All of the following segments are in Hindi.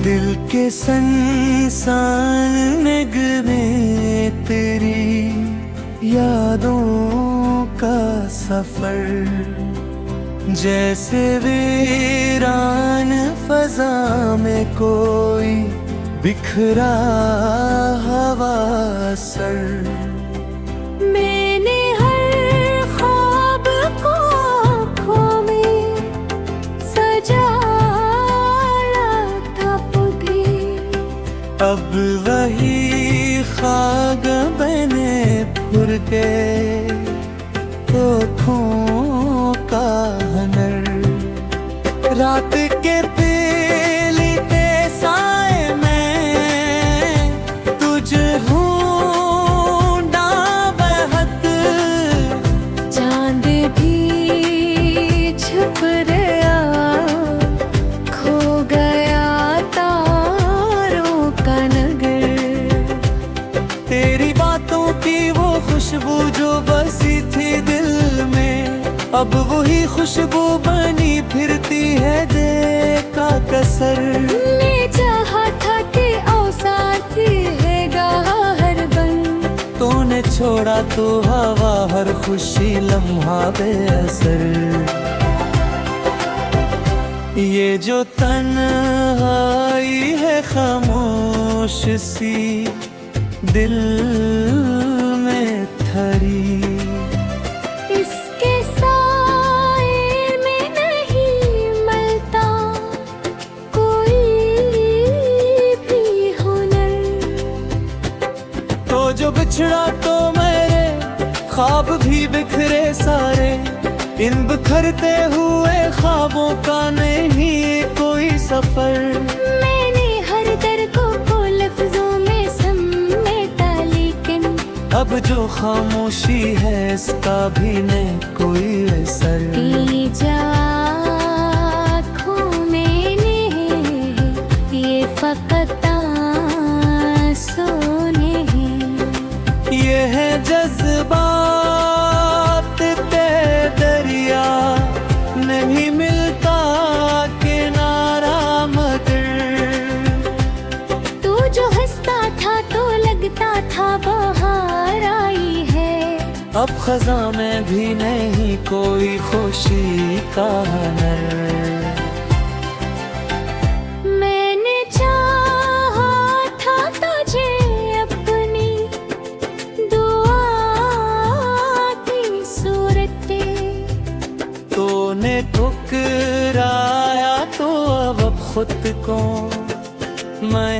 दिल के संसानग में तेरी यादों का सफर, जैसे वीरान फजा में कोई बिखरा हवा सर। मैंने हर ख्वाब को आँखों में सजाया था भी, अब वही खाक बने फुर के तोखों का हनर। रात के पीलीते साए में तुझे ढूंढा बहक, चांद भी छुप गया, खो गया तारों का नगर। तेरी बातों की वो खुशबू जो बसी थी दिल में, अब वही खुशबू बनी फिरती है देखा कसर। ने चाहा था कि औसात रहेगा हर बन, तूने छोड़ा तो हवा हर खुशी लम्हा बेअसर। ये जो तन्हाई है खामोश सी दिल में थरी, इसके साए में नहीं मिलता कोई भी हुनर। तो जो बिछड़ा तो मेरे ख्वाब भी बिखरे सारे, इन बिखरते हुए ख्वाबों का नहीं कोई सफर। मैंने हर दर्द को लफ्जों में समेटा, लेकिन अब जो खामोशी है इसका भी नहीं कोई असर। तेरी आँखों में ये फकत आंसू नहीं, ये है जज्बात ते दरिया, नहीं मिलता किनारा मगर। तू जो हंसता था तो लगता था बहार आई है, अब खजा में भी नहीं कोई खुशी का नर। मैंने चाहा था तुझे अपनी दुआ की सूरत, तूने ठुकराया तो अब खुद को मैं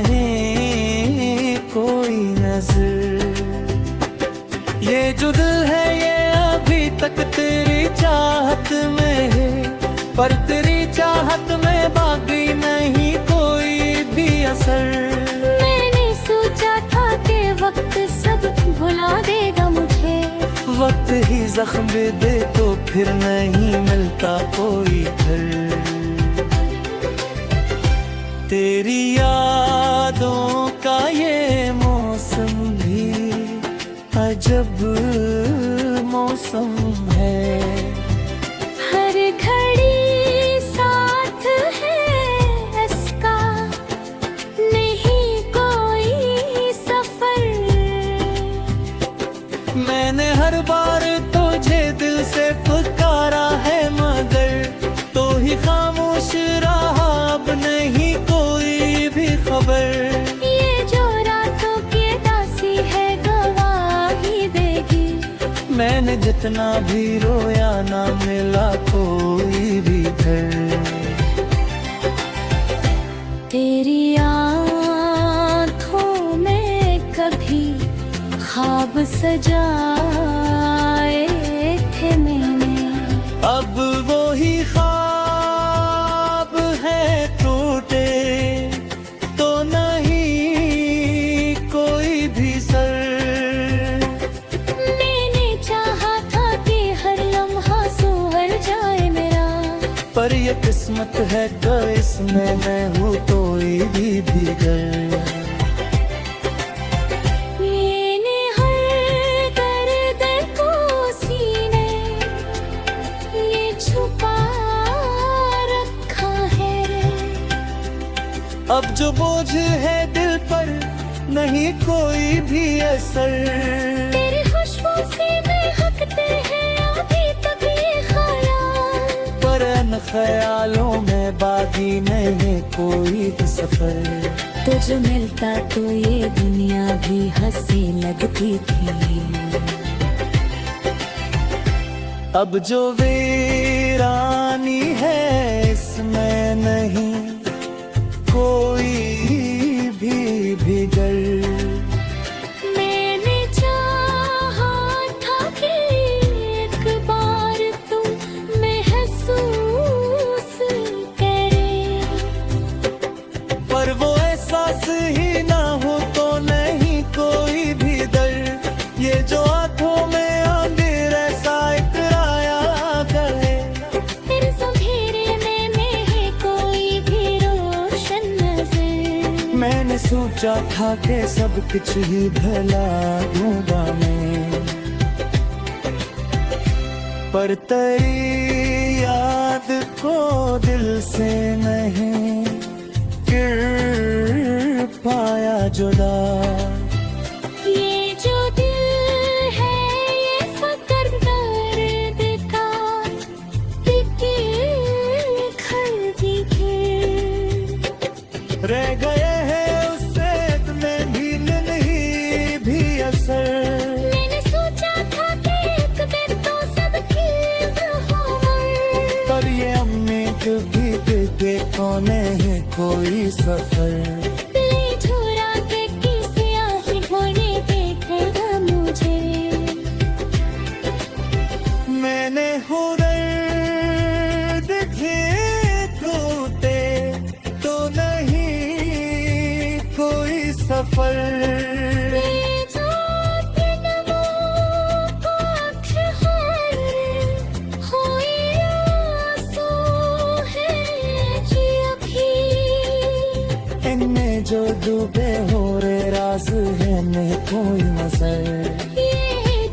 कोई नजर। ये जो दिल है ये अभी तक तेरी चाहत में है, पर तेरी चाहत में बाकी नहीं कोई भी असर। मैंने सोचा था कि वक्त सब भुला देगा मुझे, वक्त ही जख्म दे तो फिर नहीं मिलता कोई घर। तेरी यादों का ये मौसम भी अजब मौसम है, हर घड़ी साथ है इसका नहीं कोई सफर। मैंने हर बार तुझे दिल से पुकारा है मगर तो ही खामोश रहा, अब नहीं कोई भी खबर। ये जो रातों की दासी है गवाही देगी, मैंने जितना भी रोया ना मिला कोई भी घर। तेरी आँखों में कभी ख्वाब सजाए थे मैंने, अब वो ही ख्वाब है टूटे तो नहीं कोई भी सर। मैंने चाहा था कि हर लम्हा सुवर जाए मेरा, पर ये किस्मत है कि इसमें मैं हूँ कोई भी भीगर। मैंने हर दर्द को सीने ये छुपा रखा है, अब जो बोझ है दिल पर नहीं कोई भी असर। तेरी खुशबू से महकते हैं अभी तक ये ख्याल, पर इन ख्यालों में बाकी नहीं कोई भी सफर। तुझ मिलता तो ये दुनिया भी हंसी लगती थी। अब जो वीरानी है इसमें नहीं कोई भी डर। मैंने चाहा था कि एक बार तुम महसूस करे, पर वो एहसास ही ना हो तो नहीं कोई भी दर। ये जो आंखों में आंधिर ऐसा इकराया करे, इस अंधेरे में है कोई भी रोशन नजर। मैंने सोचा था कि सब कुछ ही भला दूंगा मैं, पर तेरी याद को दिल से नहीं कर पाया जुदा। ये जो दिल है ये फकर दर्द का एक घर दिखे। रह गए हैं उससे में भी नहीं भी असर। मैंने सोचा था कि एक दिन तो सबकी उम्र, पर ये उम्मीद भी देते कौन है कोई सफर। ले झुरा के किसी आशिक होने देखेगा मुझे। मैंने हो दर्द थे टूटे तो नहीं कोई सफर। ये जो दिनों को अक्सर हुई आंसू है जी अभी, इनमें जो डूबे हो रे राज है में कोई मसर। ये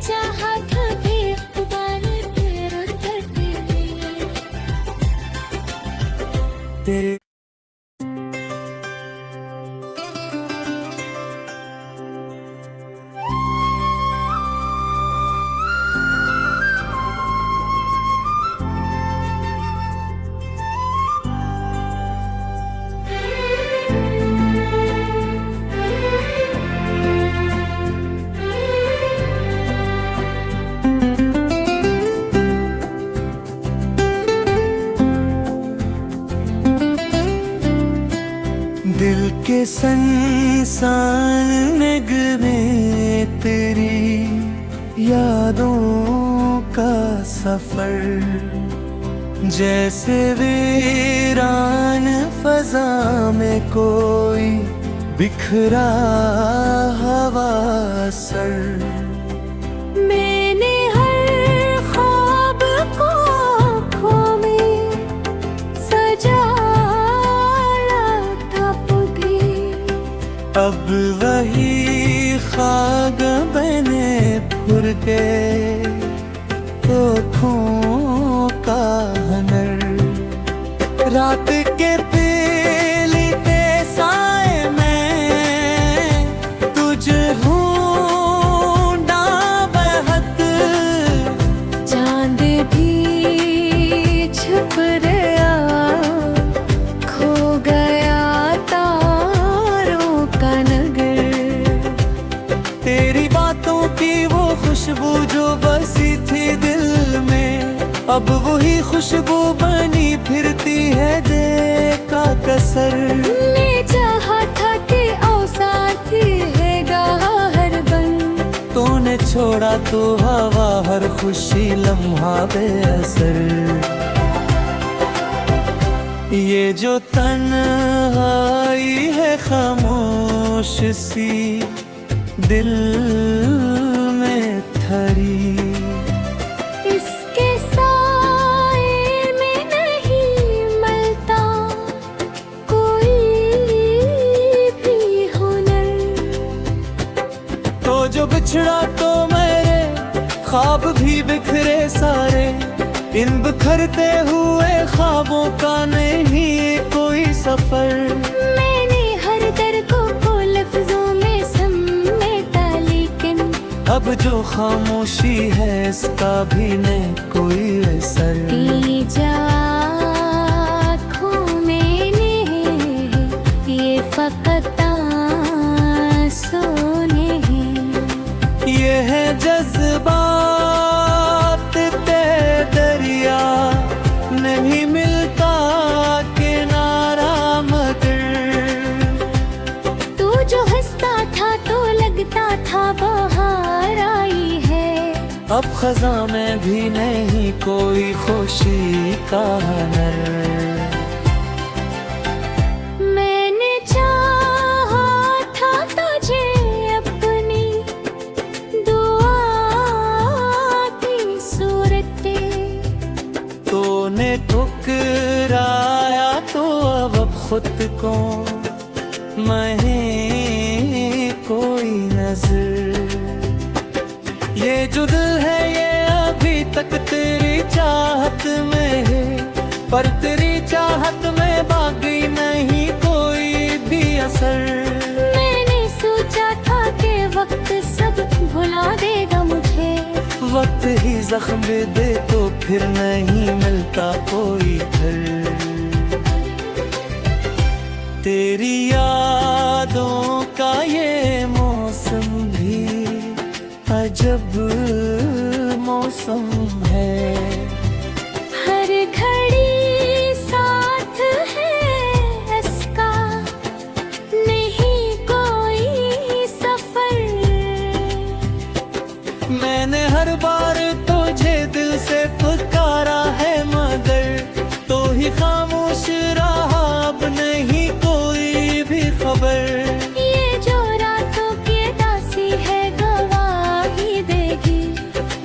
चाहत भी बार तेरे तक तेरे दिल के संसान में तेरी यादों का सफर, जैसे वीरान फजा में कोई बिखरा हवा सर। मैंने हर ख्वाब को आँखों में सजाया था भी, अब वही खाग बने फुर के आँखों का हनर। रात के पीलते साए में तुझ ढूंढा बहक, चांद भी छुप गया खो गया तारों का नगर। तेरी बातों की वो खुशबू जो बसी थी दिल में, अब वही खुशबू बनी फिरती है देखा कसर। मैं चाहा था कि ओ साथी है हर बन, तूने छोड़ा तो हवा हर खुशी लम्हा बेअसर। ये जो तन्हाई है खामोश सी दिल में थरी, इसके साए में नहीं मलता कोई भी हुनर। तो जो बिछड़ा तो मेरे ख्वाब भी बिखरे सारे, इन बिखरते हुए ख्वाबों का नहीं कोई सफर। मैंने अब जो खामोशी है इसका भी नहीं कोई असर। पी जा आँखों में नहीं, ये फकत आंसू नहीं। ये है जज्बात ते दरिया, नहीं मिलता किनारा मगर। तू जो हंसता था तो लगता था बहार आई है। अब खज़ां में भी नहीं कोई खुशी का नर। मैंने चाहा था तुझे अपनी दुआ की सूरत, तूने ठुकराया तो अब खुद को मैं कोई नजर। ये जो दिल है ये अभी तक तेरी चाहत में है, पर तेरी चाहत में बाकी नहीं कोई भी असर। मैंने सोचा था कि वक्त सब भुला देगा मुझे। वक्त ही जख्म दे तो फिर नहीं मिलता कोई घर। तेरी यादों का ये मौसम भी अजब मौसम है। हर घड़ी साथ है इसका, नहीं कोई सफर। मैंने हर बार तुझे दिल से पुकारा है मगर तो ही खामोश रहा, अब नहीं कोई भी खबर। ये जो रातों की दासी है गवाही देगी।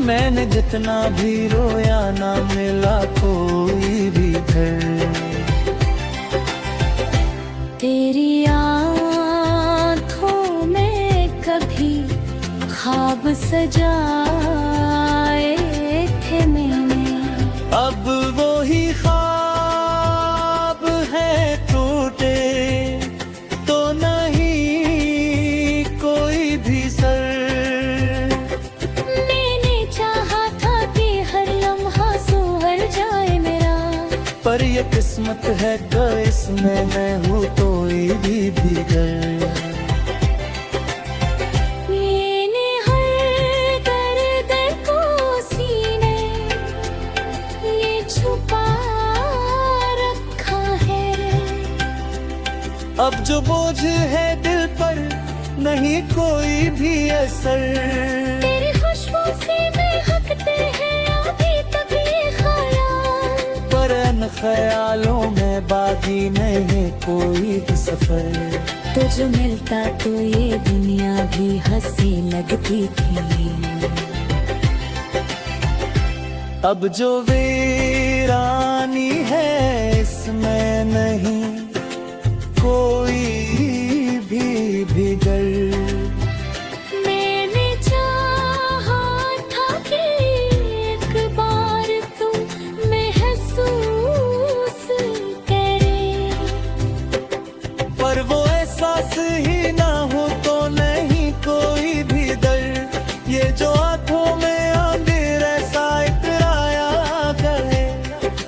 मैंने जितना भी रोया ना मिला कोई भी घर। तेरी आँखों में कभी ख्वाब सजाए थे मैंने। अब वो ही ख्वाब है टूटे तो नहीं कोई भी सर। मैंने चाहा था कि हर लम्हा सुधर जाए मेरा, पर ये किस्मत है कि इसमें मैं हूँ कोई भी भीगर। मैंने हर दर्द को सीने ये छुपा रखा है। अब जो बोझ है दिल पर नहीं कोई भी असर। तेरी खुशबू से महकते हैं अभी तक ये ख्याल, पर इन ख्यालों में बाकी नहीं कोई भी सफर। तुझे मिलता तो ये दुनिया भी हंसी लगती थी। अब जो वीरानी है इसमें नहीं कोई भी बिगड़। मैंने चाहा था कि एक बार तू महसूस करे, पर वो एहसास ही ना हो तो नहीं कोई भी दर्द। ये जो आंखों में आंधिर ऐसा इतराया करे,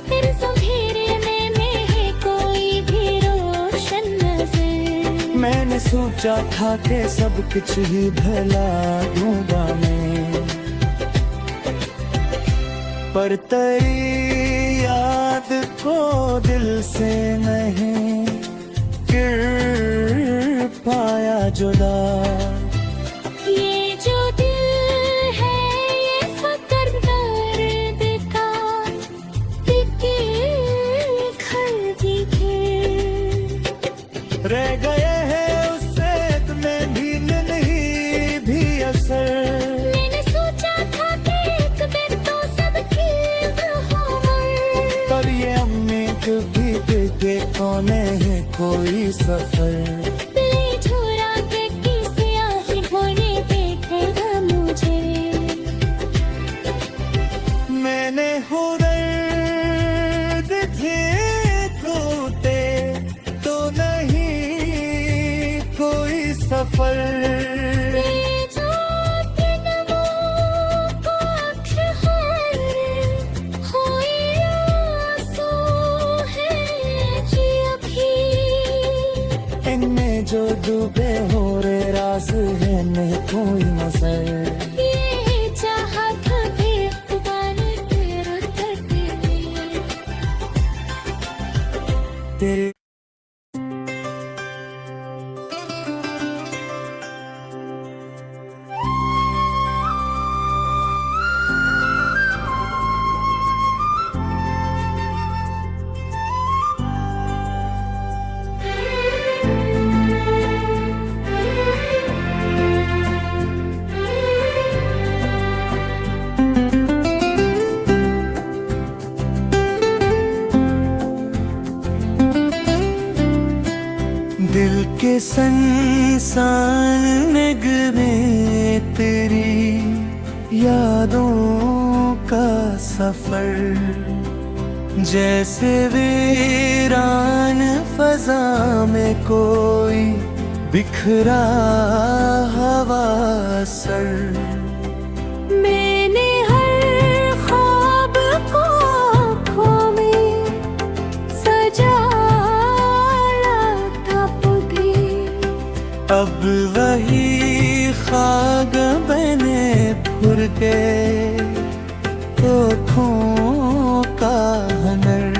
तेरे अंधेरे में है कोई भी रोशन नजर। मैंने सोचा था कि सब कुछ ही भला दूंगा मैं, पर तेरी याद को दिल से नहीं गिर पाया जुदा। ये जो दिल है ये फकर दर्द का घर दिखे। रह गए हैं उससे में भी नहीं भी असर। मैंने सोचा था कि एक दिन तो सब ठीक होगा, पर ये उम्मीद भी देखे कौन है कोई सफर। ले झोरा के किसी आँखें भोरे देखेगा मुझे। मैंने हो दर्द थे टूटे तो नहीं कोई सफर। ये जो दिन वो में जो डूबे हो रे राज है नहीं कोई मसर ये चाहत भी तुम्हारे तेरे तकदीर तेरे दिल के संसान में तेरी यादों का सफर जैसे वीरान फजा में कोई बिखरा हवा सर मैंने हर ख्वाब को आँखों में सजाया था भी अब वही खाग बने फुर गए होठों का हनर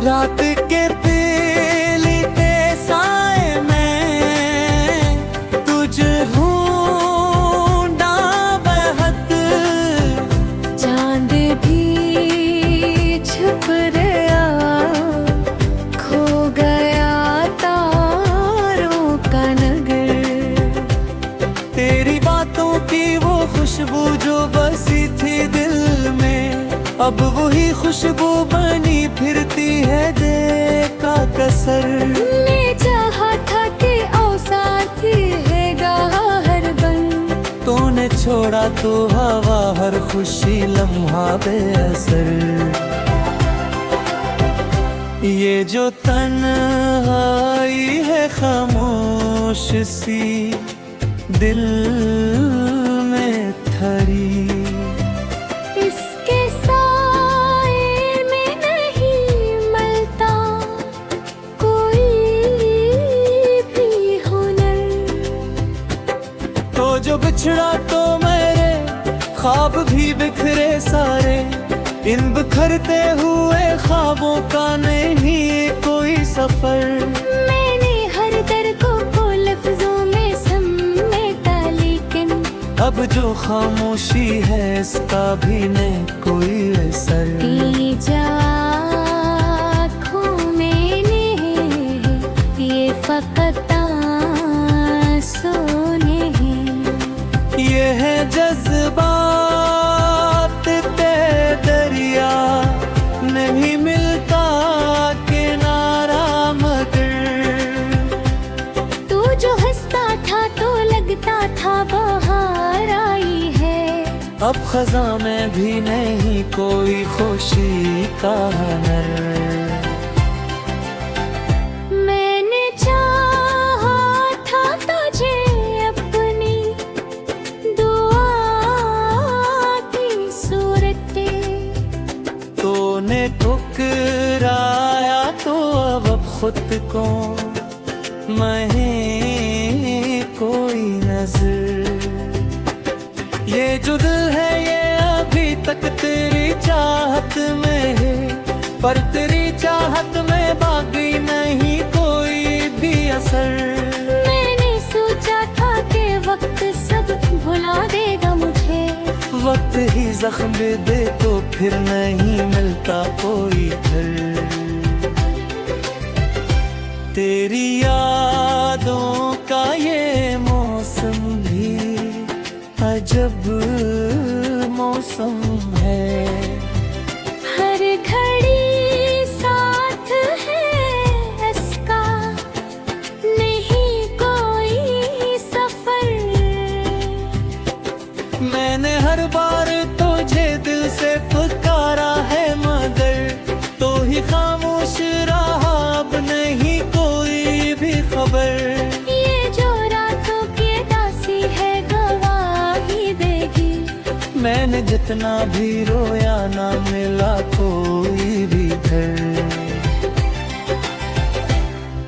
रात के पीली के साए में तुझ ढूंढा बहक चांद भी छुप गया खो गया तारों का नगर तेरी बातों की वो खुशबू जो बसी थी दिल में अब वही खुशबू बनी फिरती है देखा कसर मैं चाहा था कि औसाथी है हर बन तूने छोड़ा तो हवा हर खुशी लम्हा बेअसर ये जो तन्हाई है खामोश सी दिल में थरी इसके साए में नहीं मिलता कोई भी हुनर तो जो बिछड़ा तो मेरे ख्वाब भी बिखरे सारे इन बिखरते हुए ख्वाबों का नहीं कोई सफर मैंने हर दर्द को लफ्जों में समेटा लेकिन अब जो खामोशी है इसका भी नहीं कोई असर जा आँखों में ये फकत आंसू नहीं ये है जज्बात ते दरिया नहीं मिलता किनारा मगर तू जो हंसता था तो लगता था बाहर आई है अब खजा में भी नहीं कोई खुशी का नर मैंने चाहा था तुझे अपनी दुआ की सूरत तूने ठुकराया तो अब खुद को मैं कोई नजर ये जो दिल है ये अभी तक तेरी चाहत में है पर तेरी चाहत में बाकी नहीं कोई भी असर मैंने सोचा था कि वक्त सब भुला देगा मुझे वक्त ही जख्म दे तो फिर नहीं मिलता कोई घर तेरी यादों का ये मौसम भी अजब मौसम है हर घड़ी साथ है इसका नहीं कोई सफर मैंने हर बार तुझे दिल से पुकारा है मगर तो ही खामोश रहा अब नहीं कोई भी खबर ये जो रातों की दासी है गवाही देगी मैंने जितना भी रोया ना मिला कोई भी घर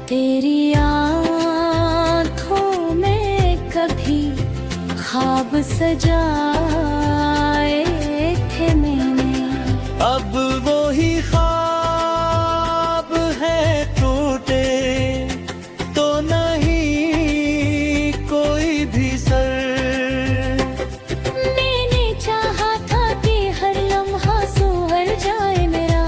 तेरी ख्वाब सजाए थे मैंने, अब वो ही ख्वाब है टूटे तो नहीं कोई भी सर। मैंने चाहा था कि हर लम्हा सुधर जाए मेरा,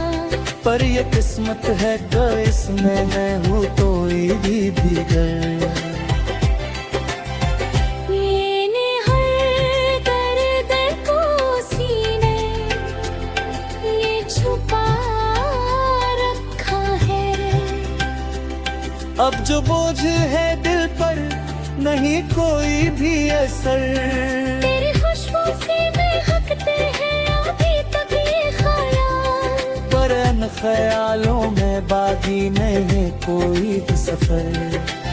पर ये किस्मत है कि इसमें मैं हूँ कोई भी भीगर। मैंने हर दर्द को सीने ये छुपा रखा है, अब जो बोझ है दिल पर नहीं कोई भी असर। तेरी खुशबू से महकते हैं अभी तक ये ख्याल, पर इन ख्यालों में बाकी नहीं कोई भी सफर।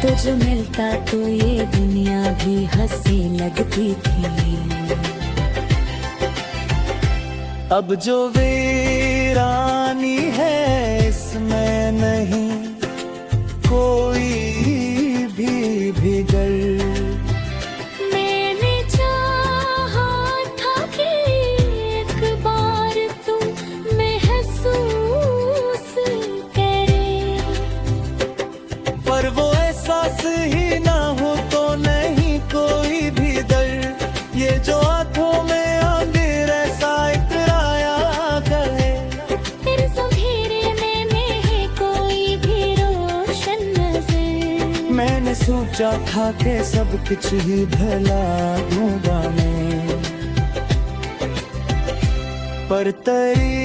तुझे मिलता तो ये दुनिया भी हंसी लगती थी, अब जो वीरानी है इसमें नहीं कोई भी भीगर। मैंने चाहा था कि एक बार तुम महसूस करे, पर वो एहसास ही ना हो तो नहीं कोई भी दर्द। ये जो आंखों में आंधिर ऐसा इकराया करे, तेरे अंधेरे में है कोई भी रोशन नजर। मैंने सोचा था कि सब कुछ ही भला दूंगा मैं, पर तेरी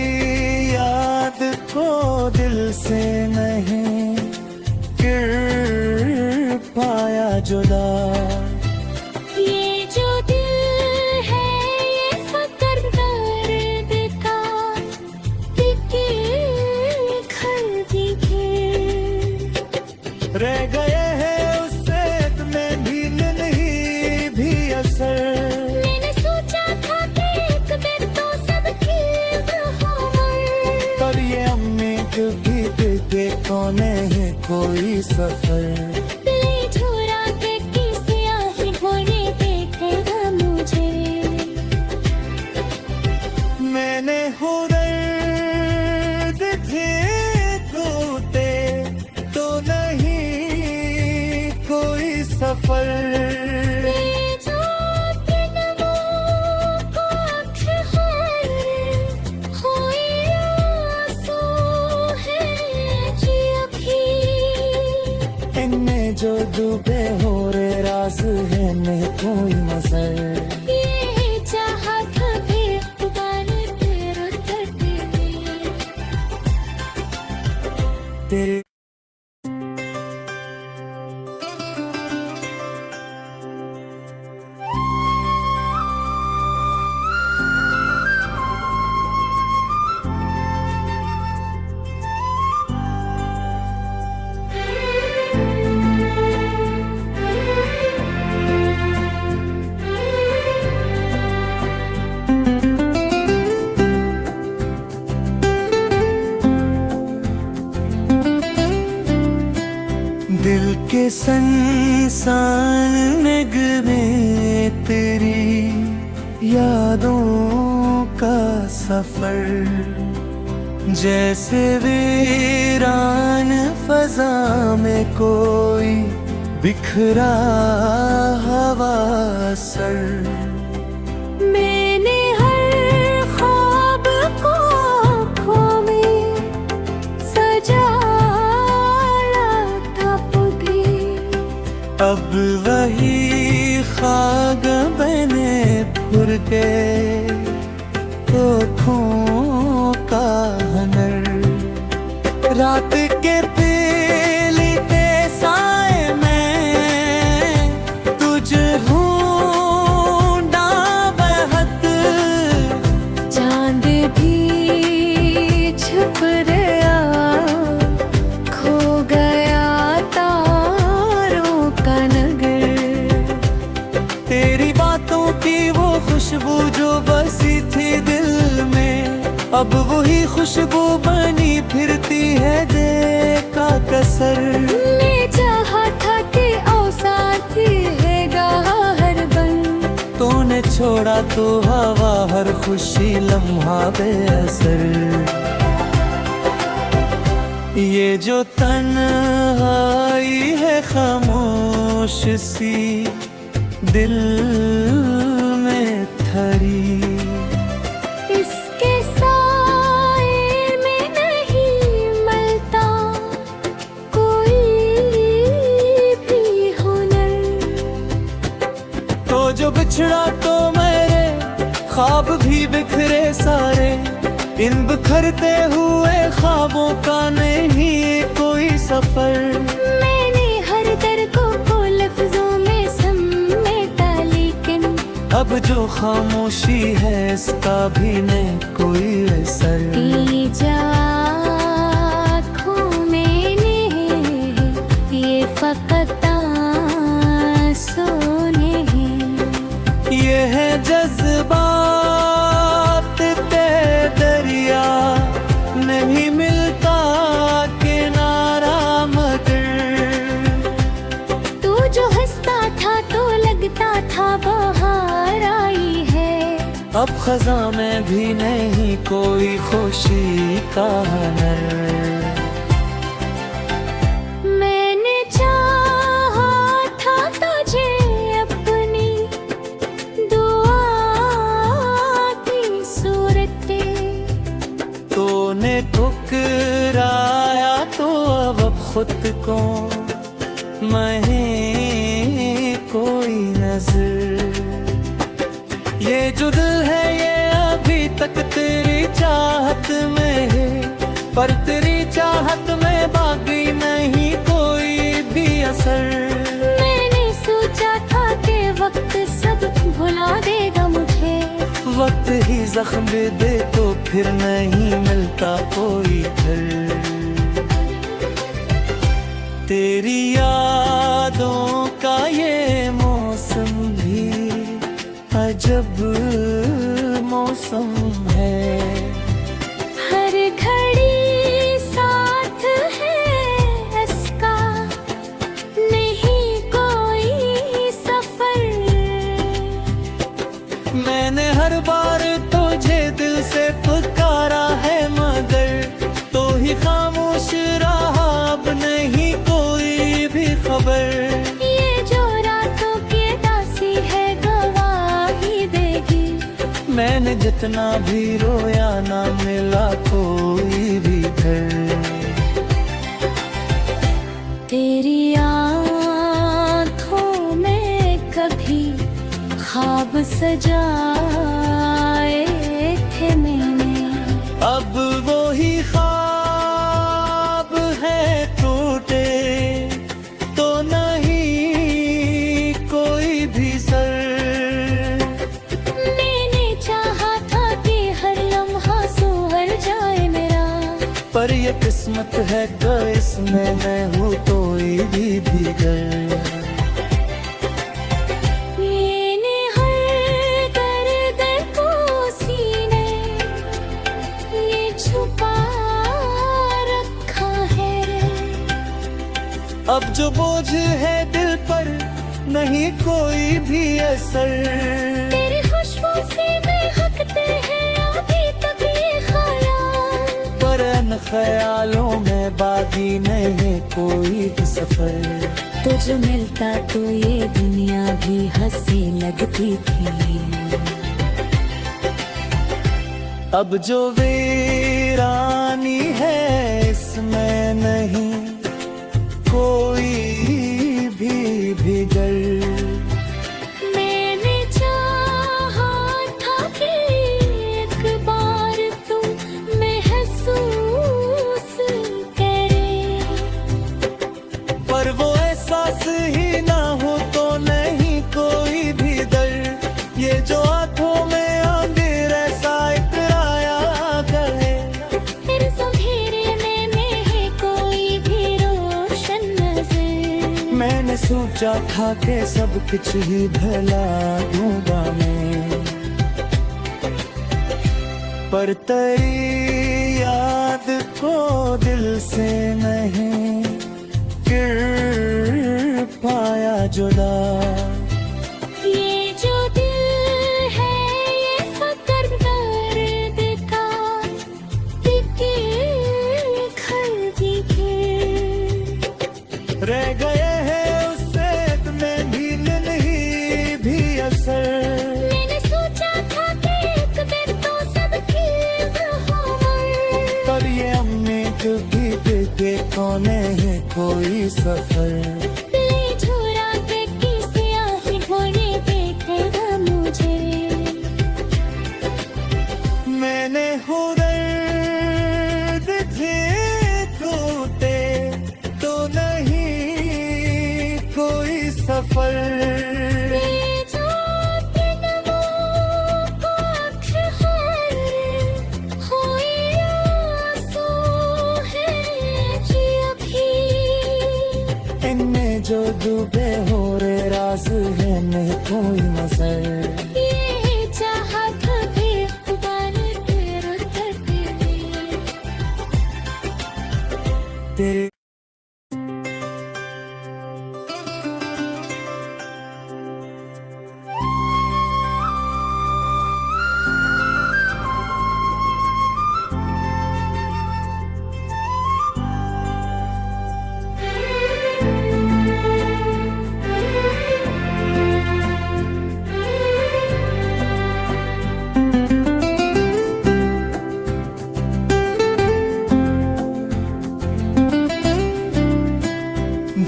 याद को दिल से नहीं गिर पाया जुदा। ये जो दिल है ये फकर दर्द का घर दिखे, रह गए हैं उससे में भी नहीं भी असर। मैंने सोचा था कि एक दिन तो सब ठीक हो मर, पर ये उम्मीद भी देखे तो नहीं कोई सफर। ले झुरा के किसी आही घोड़े देखेगा मुझे, मैंने हो दर्द थे टूटे तो नहीं कोई सफर। ये जो दिन को अक्सर कोई आंसू है जी अभी, इनमें जो डूबे हो रे राज है नहीं कोई मजर। ये चाहा था भी दोबारा तेरे तटे तेरे दिल के संसान नग में तेरी यादों का सफर, जैसे वीरान फजा में कोई बिखरा हवा सर। मैंने हर ख्वाब को आँखों में सजाया था भी, अब वही खाग बने फुर के आँखों का हनर। रात के पीलीते साए में तुझ ढूंढा बहत, चांद भी छुप गया खो गया तारों का नगर। तेरी बातों की वो खुशबू जो बसी थी दिल में, अब वही खुशबू बनी फिरती है देखा कसर। मैं चाहा था कि ओ साथी है हर बन, तो बिछड़ा तो हवा हर खुशी लम्हा बेअसर। ये जो तन्हाई है खामोश सी दिल में थरी, इसके साए में नहीं मिलता कोई भी हुनर। तो जो बिछड़ा तो मेरे ख्वाब भी बिखरे सारे, इन बिखरते हुए ख्वाबों का नहीं कोई सफर। मैंने हर दर्द को लफ्जों में समेटा, लेकिन अब जो खामोशी है इसका भी नहीं कोई असर। जा आँखों में ये फकत आंसू नहीं। ये है जज्बात ते दरिया, नहीं मिलता किनारा मगर। तू जो हंसता था तो लगता था बहार आई है, अब खज़ा में भी नहीं कोई खुशी का नर। मैंने चाहा था तुझे अपनी दुआ की सूरत, तूने ठुकराया तो अब खुद को मैं कोई नजर। ये जो दिल है ये अभी तक तेरी चाहत में है, पर तेरी चाहत में बाकी नहीं कोई भी असर। मैंने सोचा था कि वक्त सब भुला देगा मुझे, वक्त ही जख्म दे तो फिर नहीं मिलता कोई घर। तेरी यादों का ये मौसम भी अजब मौसम है। हर घड़ी साथ है इसका, नहीं कोई सफर। मैंने हर बार तुझे दिल से पुकारा है मगर तो ही खामोश रहा, अब नहीं कोई भी खबर। ये जो रातों की दासी है गवाही देगी, मैंने जितना भी रोया ना मिला कोई भी घर। तेरी आँखों में कभी ख्वाब सजाए थे मैंने, अब वो ही ख्वाब है टूटे तो नहीं कोई भी सर। मैंने चाहा था कि हर लम्हा सुधर जाए मेरा, पर ये किस्मत है कि इसमें मैं हूँ कोई भी भीगर। मैंने हर दर्द को सीने ये छुपा रखा है। अब जो बोझ है दिल पर नहीं कोई भी असर। तेरी खुशबू से महकते हैं अभी तक ये ख्याल, पर इन ख्यालों में बाकी नहीं कोई भी सफर। तुझ मिलता तो ये दुनिया भी हंसी लगती थी। अब जो वीरानी है इसमें नहीं कोई भी भीगर। मैंने चाहा था कि एक बार तुम महसूस करे, पर वो एहसास ही ना हो तो नहीं कोई भी दर्द। ये जो आंखों में आंधिर ऐसा इतराया करे, फिर अंधेरे में है कोई भी रोशन नजर। मैंने सोचा था कि सब कुछ ही भला दूंगा मैं, पर तेरी याद को दिल से नहीं गिर पाया जुदा। ये जो दिल है गए हैं उससे इतने नहीं भी असर। मैंने सोचा था कि एक दिन तो सबकी पर ये उम्मीद भी देखे कौन है कोई सफर। झोरा के किसिया ही ढोने देखेगा मुझे। मैंने हो दर्द थे टूटे तो नहीं कोई सफर। इनमें जो डूबे हो रे राज है नहीं कोई मसर। ये चाहत भी उबाले तेरे तक तेरे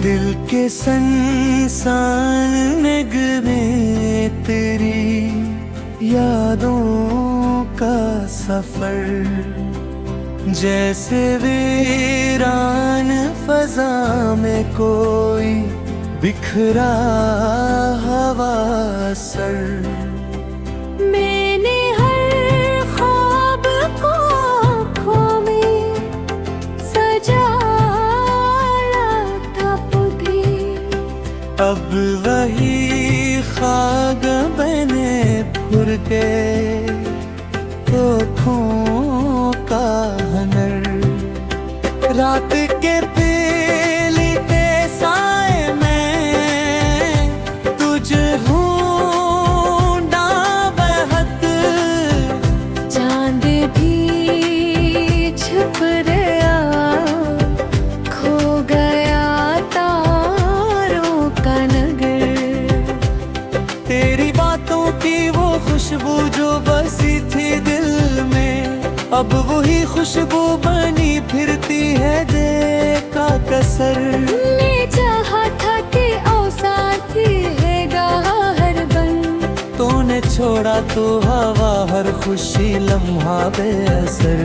दिल के संसान नगमे तेरी यादों का सफर। जैसे वीरान फजा में कोई बिखरा हवा सर। मैंने हर ख्वाब को आँखों में सजाया था भी। अब वही खाग बने फुर के आँखों का हनर। रात के पीली के साए में तुझे ढूंढा बहक। चांद भी छुप गया खो गया तारों का नगर। तेरी बातों की वो खुशबू जो बसी थी दिल में अब वही खुशबू बनी फिरती है देखा कसर। मैं चाहा था कि औसाती है हर बन। तूने छोड़ा तो हवा हर खुशी लम्हा बेअसर।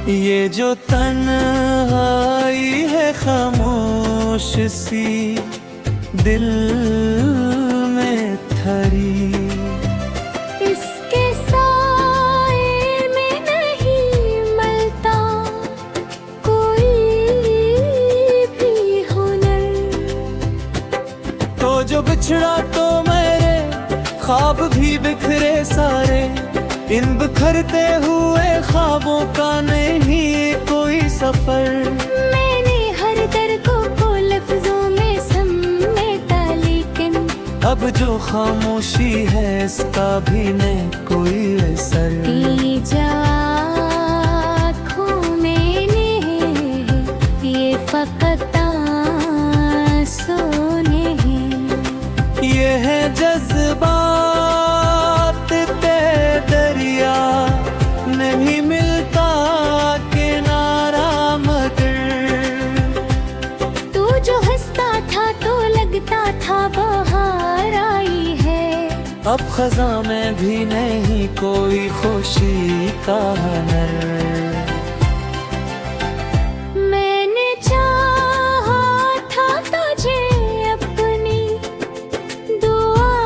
ये जो तन्हाई है खामोश सी दिल में थरी। इसके साए में नहीं मिलता कोई भी हुनर। तो जो बिछड़ा तो मेरे ख्वाब भी बिखरे सारे। इन बिखरते हुए ख्वाबों का नहीं कोई सफर। मैंने हर दर्द को लफ्जों में समेटा लेकिन अब जो खामोशी है इसका भी नहीं कोई असर। जा आँखों मैंने ये फकत आंसू नहीं। ये है जज्बात ते दरिया नहीं मिलता किनारा मगर। तू जो हंसता था तो लगता था बहार आई है। अब खजा में भी नहीं कोई खुशी का हनर। मैंने चाहा था तुझे अपनी दुआ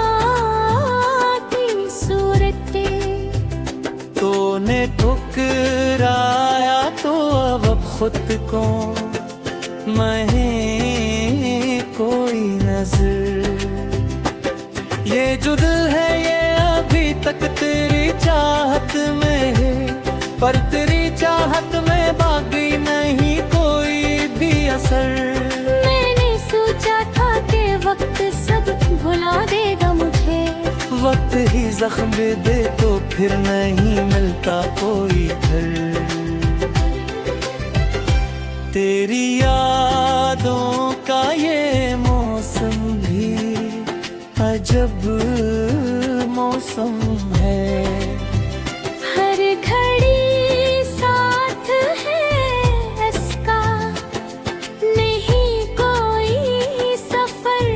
की सूरत। तूने ठुकराया तो अब खुद को मैं कोई नजर। ये जो दिल है ये अभी तक तेरी चाहत में है पर तेरी चाहत में बाकी नहीं कोई भी असर। मैंने सोचा था कि वक्त सब भुला देगा मुझे। वक्त ही जख्म दे तो फिर नहीं मिलता कोई घर। तेरी यादों का ये मौसम भी अजब मौसम है। हर घड़ी साथ है इसका, नहीं कोई सफर।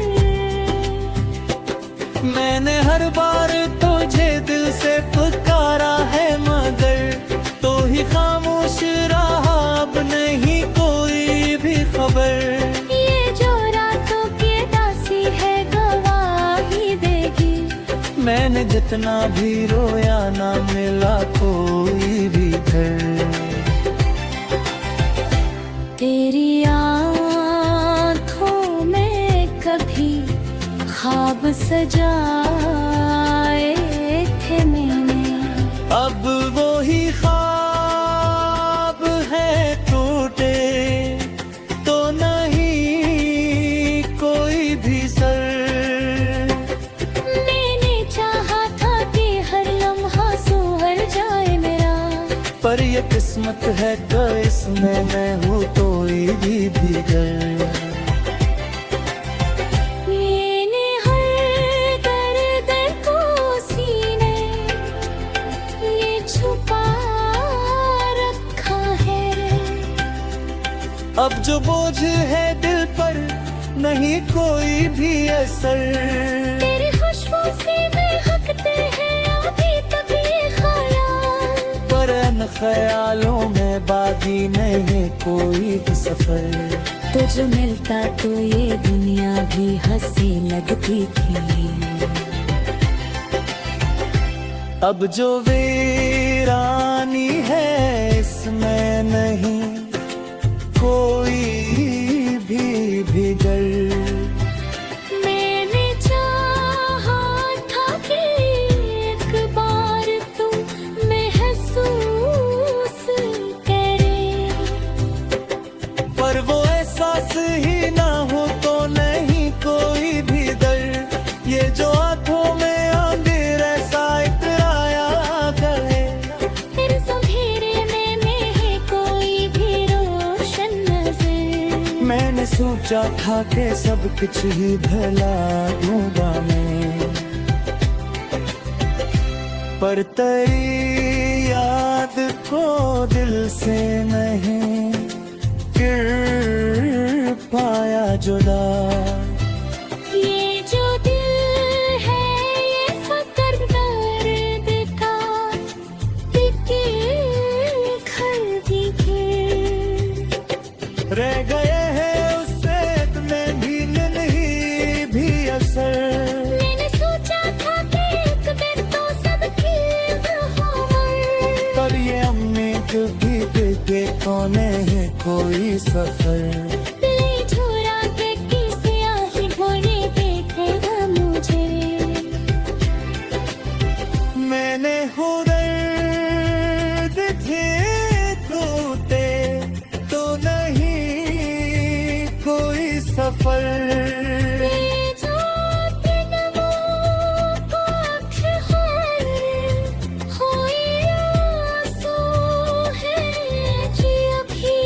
मैंने हर बार तुझे दिल से पुकारा है, मगर तो ही खामोश रहा, अब नहीं कोई भी खबर। ये जो रातों की दासी है गवाही देगी। मैंने जितना भी रोया ना मिला कोई भी घर। तेरी आँखों में कभी ख्वाब सजाए थे मैंने, अब वो ही ख्वाब है टूटे, तो नहीं कोई भी सर। मैंने चाहा था कि हर लम्हा सुधर जाए मेरा, पर ये किस्मत है तो इसमें मैं हूँ कोई भी भीगर। मैंने हर दर्द को सीने ये छुपा रखा है। अब जो बोझ है दिल पर नहीं कोई भी असर। तेरी खुशबू से महकते हैं अभी तक ये ख्याल, पर इन ख्यालों में बाकी नहीं कोई भी सफर। तुझ मिलता तो ये दुनिया भी हंसी लगती थी। अब जो वीरानी है इसमें नहीं कोई भी भीतर। मैंने चाहा था कि एक बार तू महसूस करे, पर वो एहसास ही ना हो तो नहीं कोई भी दर्द। ये जो आंखों में आंधिर ऐसा इतराया करे, तेरे अंधेरे में है कोई भी रोशन नजर। मैंने सोचा था कि सब कुछ ही भला दूंगा मैं, पर तेरी याद को दिल से नहीं कर पाया जुदा। ये जो दिल है ये फकर दर्द का टिके घर दिखे। रह गए हैं उससे इतने भी नहीं भी असर। मैंने सोचा था कि एक दिन तो सब खिल हमर, पर ये उम्मीद भी देखे कौन है कोई सफर। ले झुरा के किसी आही भोरे देखेगा मुझे। मैंने हो दर्द थे टूटे, तो नहीं कोई सफर। ये जो दिनों को अक्सर खोए आंसू है जी अभी।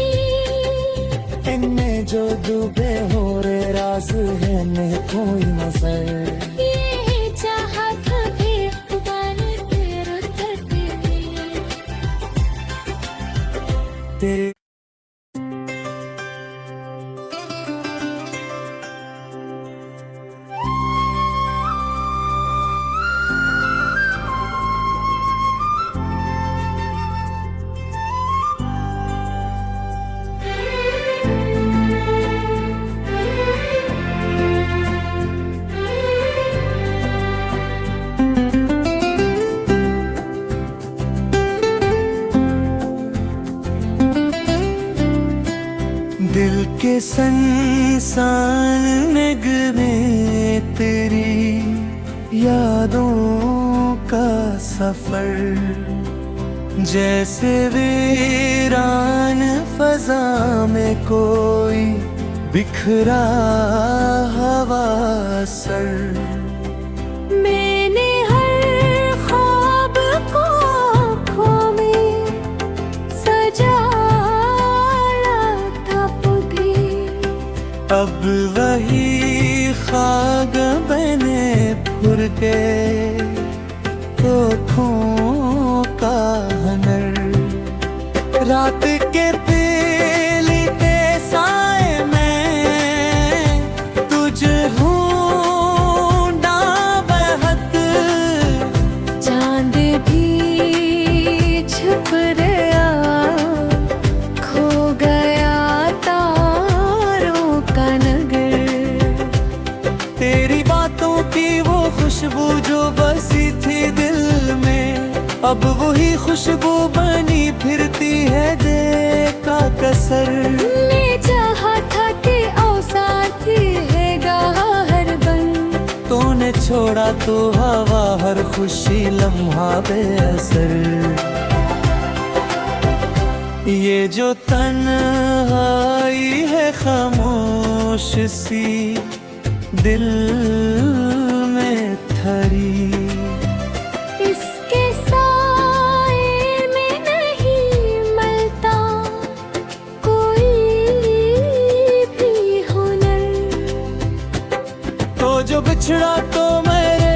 इनमें जो डूबे हो रे राज है न कोई नजर। ये चाहत भी उबाल तेरे दर्द में। तेरे दिल के संसान नगमे तेरी यादों का सफर। जैसे वीरान फजा में कोई बिखरा हवा सर। मैंने हर ख्वाब को आँखों में सजाया था अब वही खाग बने फुर के तोपों का हनर, रात के पीली के साए में तुझ ढूंढा बहक, चांद भी छुप गया, खो गया तारों का नगर। तेरी बातों की वो खुशबू जो बसी थी दिल में, अब वही खुशबू बनी फिरती है देखा कसर। मैं चाहा था कि औसाती है गाहर बन, तूने छोड़ा तो हवा हर खुशी लम्हा बेअसर। ये जो तन्हाई है खामोश सी दिल में थरी, इसके साए में नहीं मलता कोई भी हुनर। तो जो बिछड़ा तो मेरे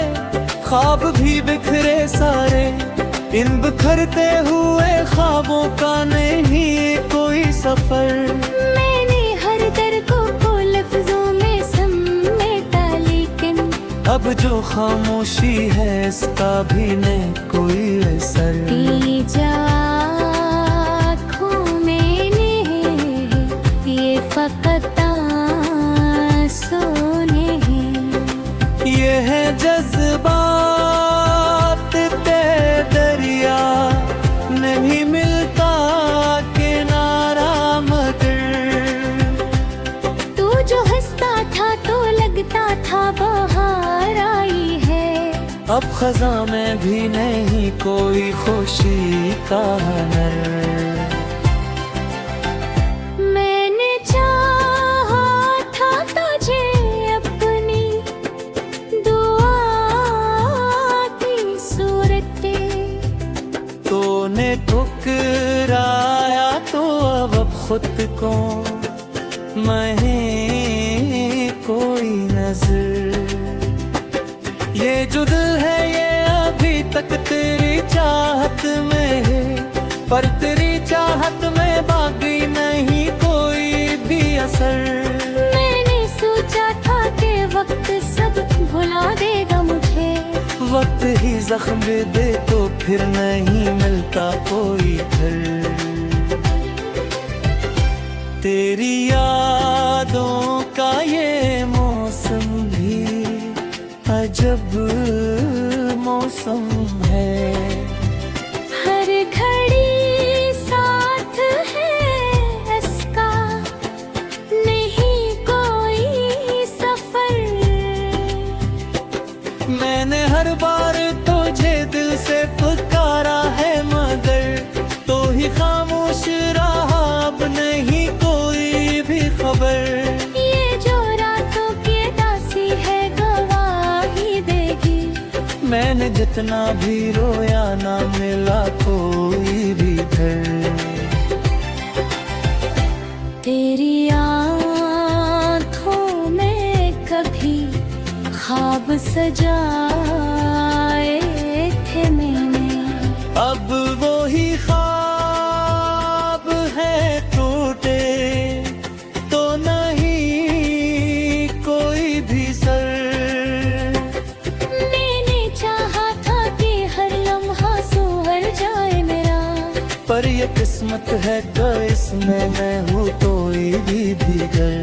ख्वाब भी बिखरे सारे, इन बिखरते हुए ख्वाबों का नहीं कोई सफर। मैंने हर दर्द को लफ्जों में समेटा, लेकिन अब जो खामोशी है इसका भी नहीं कोई असर। जा आँखों में नहीं ये फकत आंसू नहीं, ये है जज्बात ते दरिया नहीं मिलता किनारा मगर। तू जो हंसता था तो लगता था बहार आई है, अब खज़ां में भी नहीं कोई खुशी का हनर। मैंने चाहा था तुझे अपनी दुआ की सूरत, तूने ठुकराया तो अब खुद को मैं कोई नजर। ये जो दिल है ये अभी तक तेरी चाहत में है, पर तेरी चाहत में बाकी नहीं कोई भी असर। मैंने सोचा था कि वक्त सब भुला देगा मुझे, वक्त ही जख्म दे तो फिर नहीं मिलता कोई घर। तेरी यादों का ये मौसम भी अजब मौसम है, हर घड़ी साथ है इसका नहीं कोई सफर। मैंने हर बार तुझे दिल से पुकारा है मगर तो ही खामोश रहा, अब नहीं कोई भी खबर। ये जो रातों की दासी है गवाही देगी, मैंने जितना भी रोया ना मिला कोई भी घर। तेरी आँखों में कभी ख्वाब सजाए थे मैंने, अब वो ही ख्वाब है टूटे तो नहीं कोई भी सर। मैंने चाहा था कि हर लम्हा सुहर जाए मेरा, पर ये किस्मत है कि इसमें मैं हूँ कोई भी भीगर।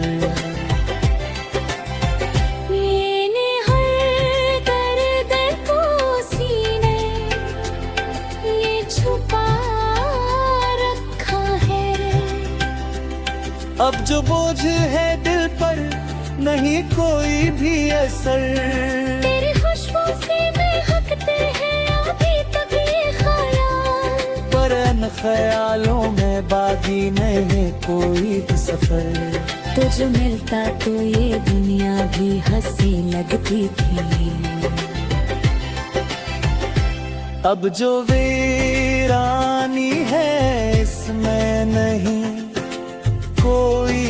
मैंने हर दर्द को सीने ये छुपा रखा है, अब जो बोझ है दिल पर नहीं कोई भी असर। तेरी खुशबू से महकते हैं अभी तक ये ख्याल, पर इन ख्यालों में बाकी नहीं कोई भी सफर। तुझ मिलता तो ये दुनिया भी हंसी लगती थी, अब जो वीरानी है इसमें नहीं कोई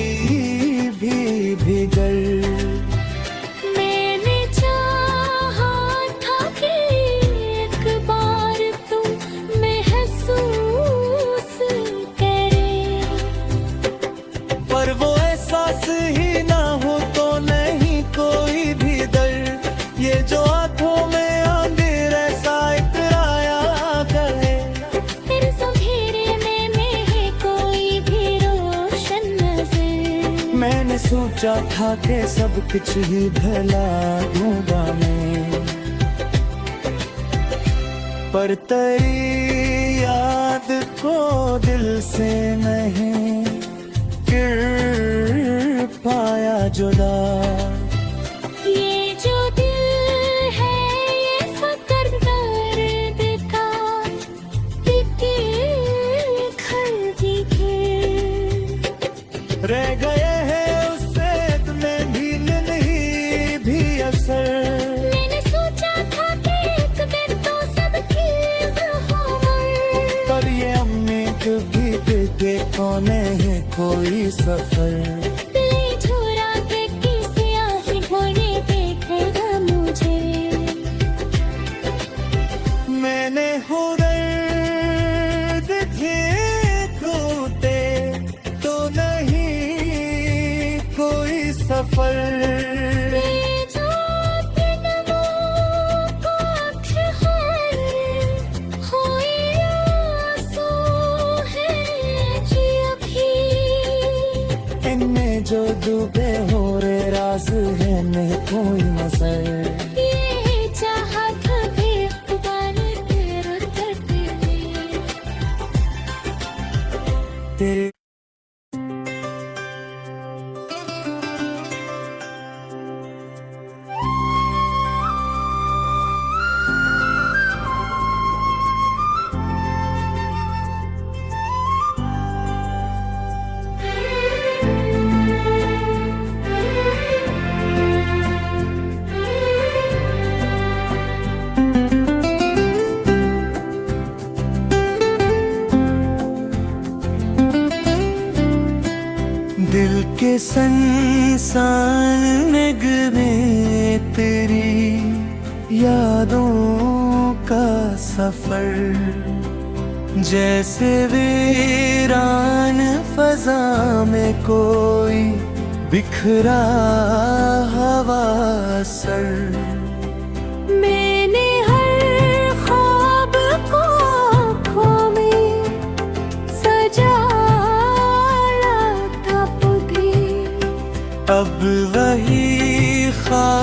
भी मैंने सोचा था कि सब कुछ ही भला दूंगा मैं, पर तेरी याद को दिल से नहीं कर पाया जुदा। ये जो दिल है ये फकर दर्द का बिखर बिखर रह गए हैं उससे तुम्हें भी नहीं भी असर। मैंने सोचा था कि एक दिन तो सब खिल होगा, पर ये उम्मीद भी देखे कौन है कोई सफर। ले झोरा के किसी आही घोड़े देखेगा मुझे। मैंने हो दर्द थे खोते तो नहीं कोई सफर। ये जो दिन को अख्तर होए आंसू है जी अभी, इनमें जो डूबे हो रे राज है नहीं कोई मसर। ये चाहत भी खुदाने तेरे तट में तेरे दिल के संसान में तेरी यादों का सफर, जैसे वीरान फजा में कोई बिखरा हवा सर। मैंने हर ख्वाब को आँखों में सजाया था भी, अब वही ख्वाब